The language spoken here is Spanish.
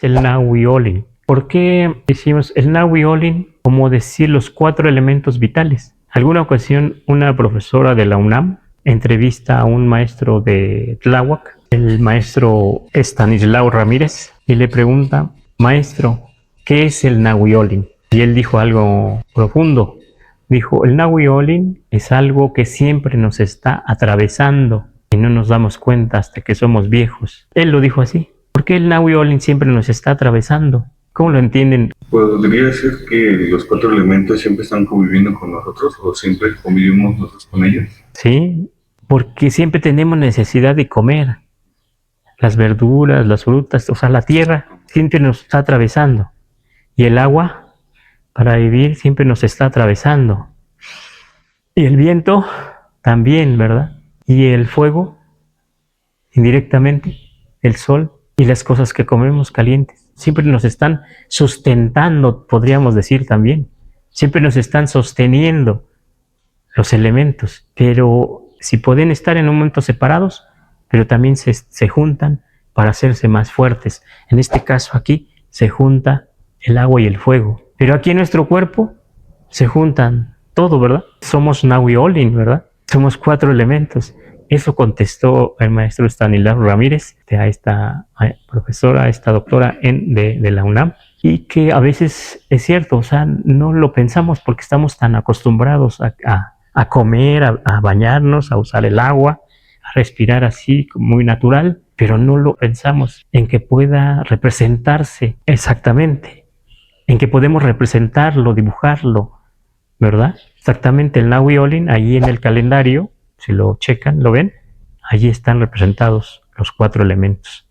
El Nahui Olin. ¿Por qué decimos el Nahui Olin? Como decir los 4 elementos vitales. Alguna ocasión una profesora de la UNAM entrevista a un maestro de Tláhuac, el maestro Estanislao Ramírez, y le pregunta: maestro, ¿qué es el Nahui Olin? Y él dijo algo profundo. Dijo: el Nahui Olin es algo que siempre nos está atravesando y no nos damos cuenta hasta que somos viejos. Él lo dijo así. ¿Por qué el Nahui Olin siempre nos está atravesando? ¿Cómo lo entienden? ¿Podría ser que los 4 elementos siempre están conviviendo con nosotros o siempre convivimos nosotros con ellos? Sí, porque siempre tenemos necesidad de comer. Las verduras, las frutas, o sea, la tierra siempre nos está atravesando. Y el agua, para vivir, siempre nos está atravesando. Y el viento también, ¿verdad? Y el fuego, indirectamente, el sol y las cosas que comemos calientes. Siempre nos están sustentando, podríamos decir también. Siempre nos están sosteniendo los elementos, pero si pueden estar en un momento separados, pero también se juntan para hacerse más fuertes. En este caso aquí se junta el agua y el fuego, pero aquí en nuestro cuerpo se juntan todo, ¿verdad? Somos Nahui Olin, ¿verdad? Somos 4 elementos. Eso contestó el maestro Estanislao Ramírez a esta profesora, a esta doctora de la UNAM, y que a veces es cierto, o sea, no lo pensamos porque estamos tan acostumbrados a comer, a bañarnos, a usar el agua, a respirar así muy natural, pero no lo pensamos en que pueda representarse exactamente, en que podemos representarlo, dibujarlo, ¿verdad? Exactamente el Nahui Olin, ahí en el calendario, si lo checan, lo ven, allí están representados los 4 elementos.